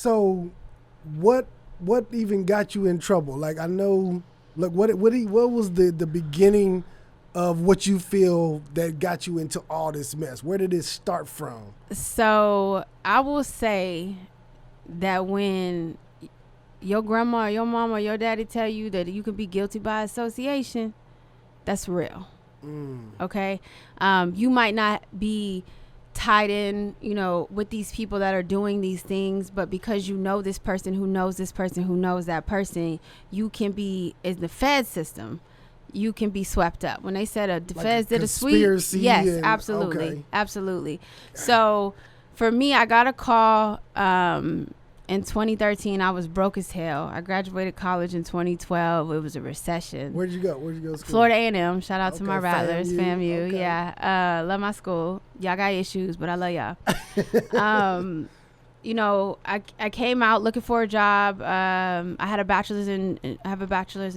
So, what even got you in trouble? Like, I know, like, what was the beginning of what you feel that got you into all this mess? Where did it start from? So I will say that when your grandma or your mom or your daddy tell you that you can be guilty by association, that's real. Okay? You might not be tied in, with these people that are doing these things, but because you know this person who knows this person who knows that person, you can be, in the Fed system, you can be swept up. When they said the feds did a sweep, yes, absolutely, okay. Absolutely. So for me, I got a call in 2013. I was broke as hell. I graduated college in 2012. It was a recession. Where'd you go to school? Florida A&M. Shout out to my Rattlers, FAMU. Okay. Yeah, love my school. Y'all got issues, but I love y'all. I came out looking for a job. I have a bachelor's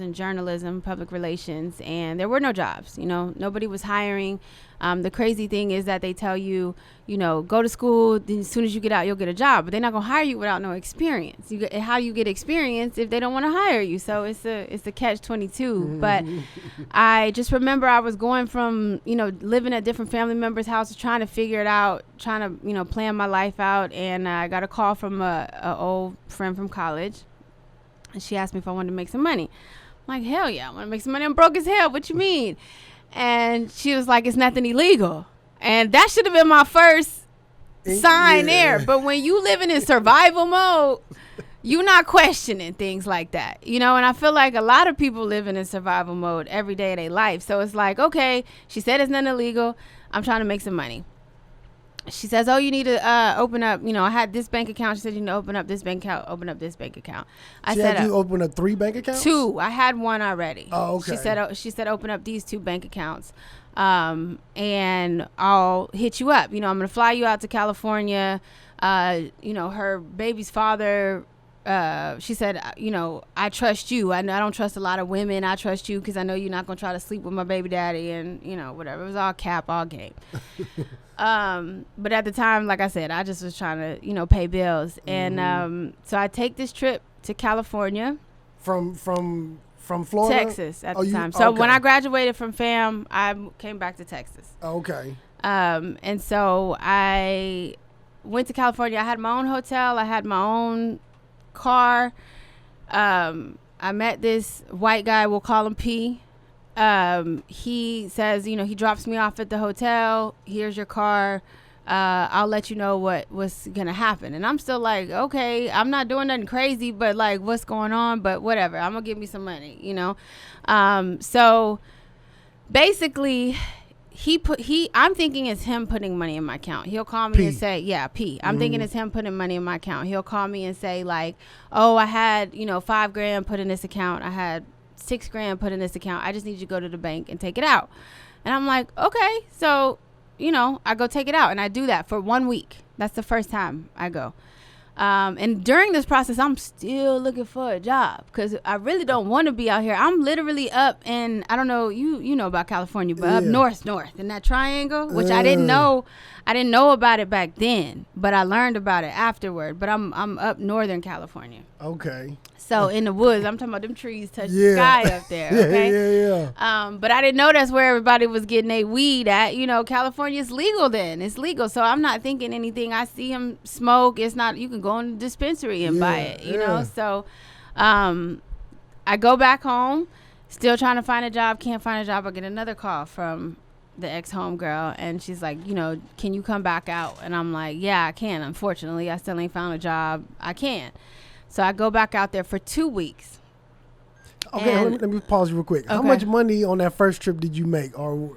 in journalism, public relations, and there were no jobs. Nobody was hiring. The crazy thing is that they tell you, go to school. Then as soon as you get out, you'll get a job, but they're not gonna hire you without no experience. How do you get experience if they don't want to hire you? So it's a catch-22. But I just remember I was going from living at different family members' houses, trying to figure it out, trying to plan my life out, and I got a call from a old friend from college, and she asked me if I wanted to make some money. I'm like, hell yeah, I want to make some money. I'm broke as hell. What you mean? And she was like, it's nothing illegal. And that should have been my first sign there. But when you living in survival mode, you're not questioning things like that. And I feel like a lot of people living in survival mode every day of their life. So it's like, okay, she said it's nothing illegal. I'm trying to make some money. She says, oh, you need to open up, I had this bank account. She said, you need to open up this bank account, open up this bank account. She said, you open up 3 bank accounts? 2. I had one already. Oh, okay. She said, open up these 2 bank accounts, and I'll hit you up. I'm going to fly you out to California. Her baby's father, she said, I trust you. I don't trust a lot of women. I trust you because I know you're not going to try to sleep with my baby daddy and, whatever. It was all cap, all game. But at the time, like I said, I just was trying to, pay bills. And so I take this trip to California. From Florida? Texas at the time. So when I graduated from FAM, I came back to Texas. Okay. And so I went to California. I had my own hotel. I had my own car. I met this white guy. We'll call him P. He says, he drops me off at the hotel. Here's your car. I'll let you know what's going to happen. And I'm still like, okay, I'm not doing nothing crazy, but like what's going on, but whatever. I'm going to give me some money, So basically I'm thinking it's him putting money in my account. He'll call me and say, yeah, P. I'm thinking it's him putting money in my account. He'll call me and say like, oh, I had, $5,000 put in this account. I had $6,000 put in this account. I just need you to go to the bank and take it out. And I'm like, okay. So, I go take it out, and I do that for 1 week. That's the first time I go. And during this process, I'm still looking for a job because I really don't want to be out here. I'm literally up in, I don't know, you know about California, but up north in that triangle, which I didn't know. I didn't know about it back then, but I learned about it afterward. But I'm up Northern California. Okay. So in the woods, I'm talking about them trees touch the sky up there. Okay? Yeah. But I didn't know that's where everybody was getting their weed at. California's legal then. It's legal. So I'm not thinking anything. I see him smoke. It's not, you can go in the dispensary and buy it, you know? So I go back home, still trying to find a job. Can't find a job. I get another call from the ex-homegirl, and she's like, can you come back out? And I'm like, yeah, I can. Unfortunately, I still ain't found a job. I can't. So I go back out there for 2 weeks. Okay, let me pause real quick. Okay. How much money on that first trip did you make? Or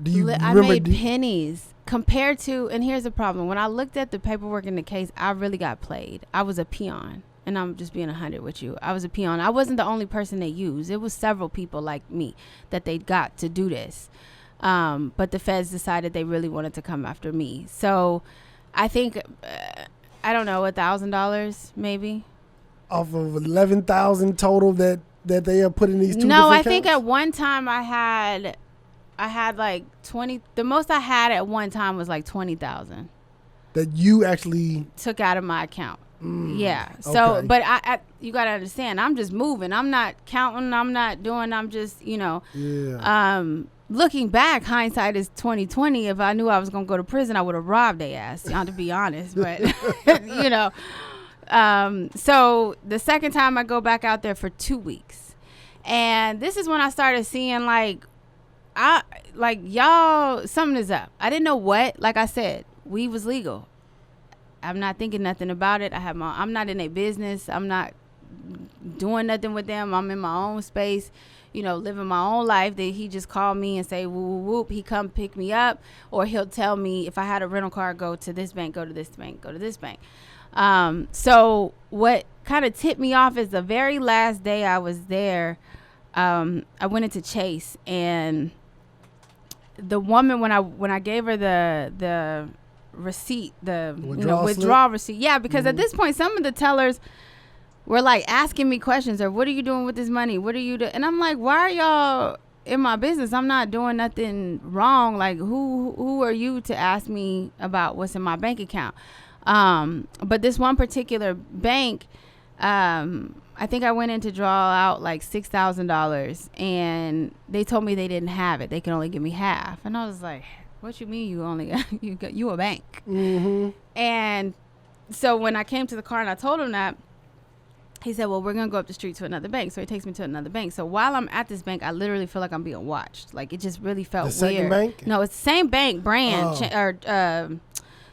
do you remember? I made pennies compared to, and here's the problem. When I looked at the paperwork in the case, I really got played. I was a peon, and I'm just being 100 with you. I was a peon. I wasn't the only person they used. It was several people like me that they got to do this. But the feds decided they really wanted to come after me. So I think... I don't know, $1,000 maybe. Off of 11,000 total that they are putting these 2 different No, I accounts? think at one time I had like 20. The most I had at one time was like 20,000. That you actually took out of my account. Yeah. So, okay. but I you got to understand, I'm just moving. I'm not counting. I'm not doing. I'm just, looking back, hindsight is 2020. If I knew I was gonna go to prison, I would have robbed their ass. To be honest, but So the second time I go back out there for 2 weeks, and this is when I started seeing y'all, something is up. I didn't know what. Like I said, weed was legal. I'm not thinking nothing about it. I'm not in their business. I'm not doing nothing with them. I'm in my own space, living my own life. That he just called me and say, whoop, whoop. He come pick me up, or he'll tell me if I had a rental car, go to this bank, go to this bank, go to this bank. So what kind of tipped me off is the very last day I was there, I went into Chase, and the woman, when I gave her the receipt, the withdrawal receipt. Yeah, because at this point, some of the tellers were like asking me questions, or what are you doing with this money? What are you doing? And I'm like, why are y'all in my business? I'm not doing nothing wrong. Like, who are you to ask me about what's in my bank account? But this one particular bank, I think I went in to draw out like $6,000, and they told me they didn't have it. They can only give me half. And I was like, what you mean you only you a bank? Mm-hmm. And so when I came to the car and I told him that, he said, well, we're going to go up the street to another bank. So he takes me to another bank. So while I'm at this bank, I literally feel like I'm being watched. Like, it just really felt weird. The second bank? No, it's the same bank brand,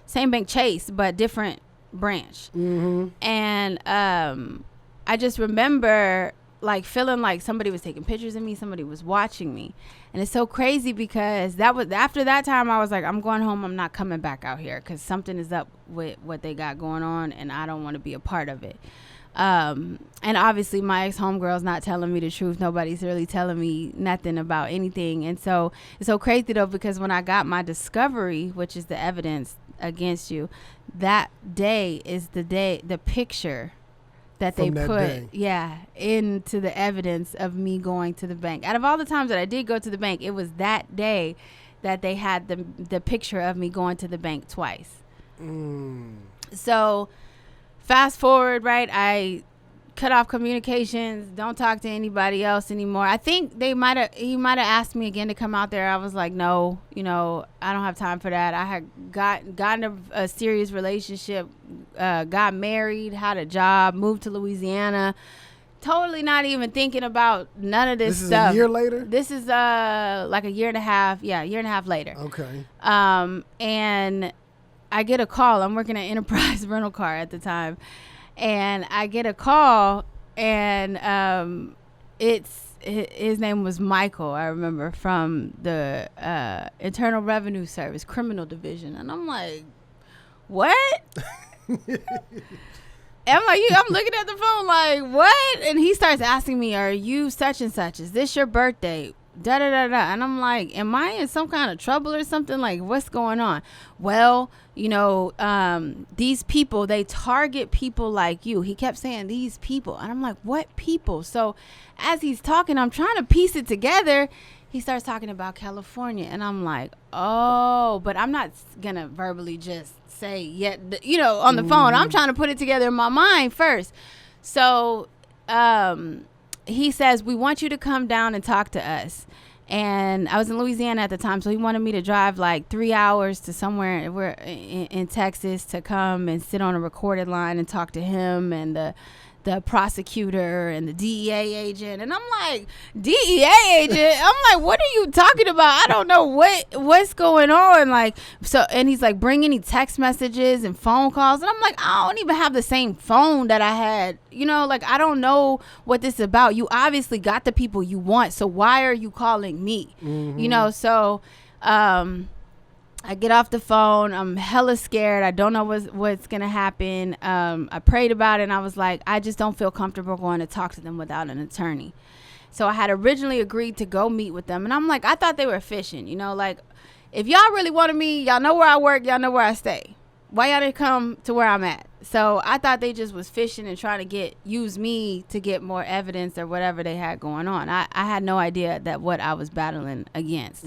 same bank Chase, but different branch. Mm-hmm. And I just remember like feeling like somebody was taking pictures of me, somebody was watching me. And it's so crazy because that was after that time I was like, I'm going home. I'm not coming back out here because something is up with what they got going on, and I don't want to be a part of it. And obviously my ex-homegirl's not telling me the truth. Nobody's really telling me nothing about anything. And so it's so crazy though, because when I got my discovery, which is the evidence against you, that day is the picture that they put into the evidence of me going to the bank. Out of all the times that I did go to the bank, it was that day that they had the picture of me going to the bank twice. So fast forward, right? I cut off communications, don't talk to anybody else anymore. I think he might have asked me again to come out there. I was like, no, I don't have time for that. I had gotten a serious relationship, got married, had a job, moved to Louisiana, totally not even thinking about none of this stuff. This is a year later? This is like a year and a half. Yeah, a year and a half later. Okay. And I get a call. I'm working at Enterprise Rental Car at the time. And I get a call, and his name was Michael, I remember, from the Internal Revenue Service, Criminal Division. And I'm like, what? I'm looking at the phone like, what? And he starts asking me, are you such and such? Is this your birthday? Da da da da. And I'm like, am I in some kind of trouble or something? Like, what's going on? Well, these people, they target people like you. He kept saying these people. And I'm like, what people? So as he's talking, I'm trying to piece it together. He starts talking about California. And I'm like, oh, but I'm not going to verbally just say yet, on the phone. I'm trying to put it together in my mind first. So, he says, we want you to come down and talk to us. And I was in Louisiana at the time, so he wanted me to drive like 3 hours to somewhere in Texas to come and sit on a recorded line and talk to him and the prosecutor and the DEA agent. And I'm like, DEA agent? I'm like, what are you talking about? I don't know what's going on. Like, so, and he's like, bring any text messages and phone calls. And I'm like, I don't even have the same phone that I had. Like, I don't know what this is about. You obviously got the people you want. So why are you calling me? Mm-hmm. So, I get off the phone. I'm hella scared. I don't know what's going to happen. I prayed about it, and I was like, I just don't feel comfortable going to talk to them without an attorney. So I had originally agreed to go meet with them. And I'm like, I thought they were fishing, like, if y'all really wanted me, y'all know where I work, y'all know where I stay. Why y'all didn't come to where I'm at? So I thought they just was fishing and trying to use me to get more evidence or whatever they had going on. I had no idea that what I was battling against.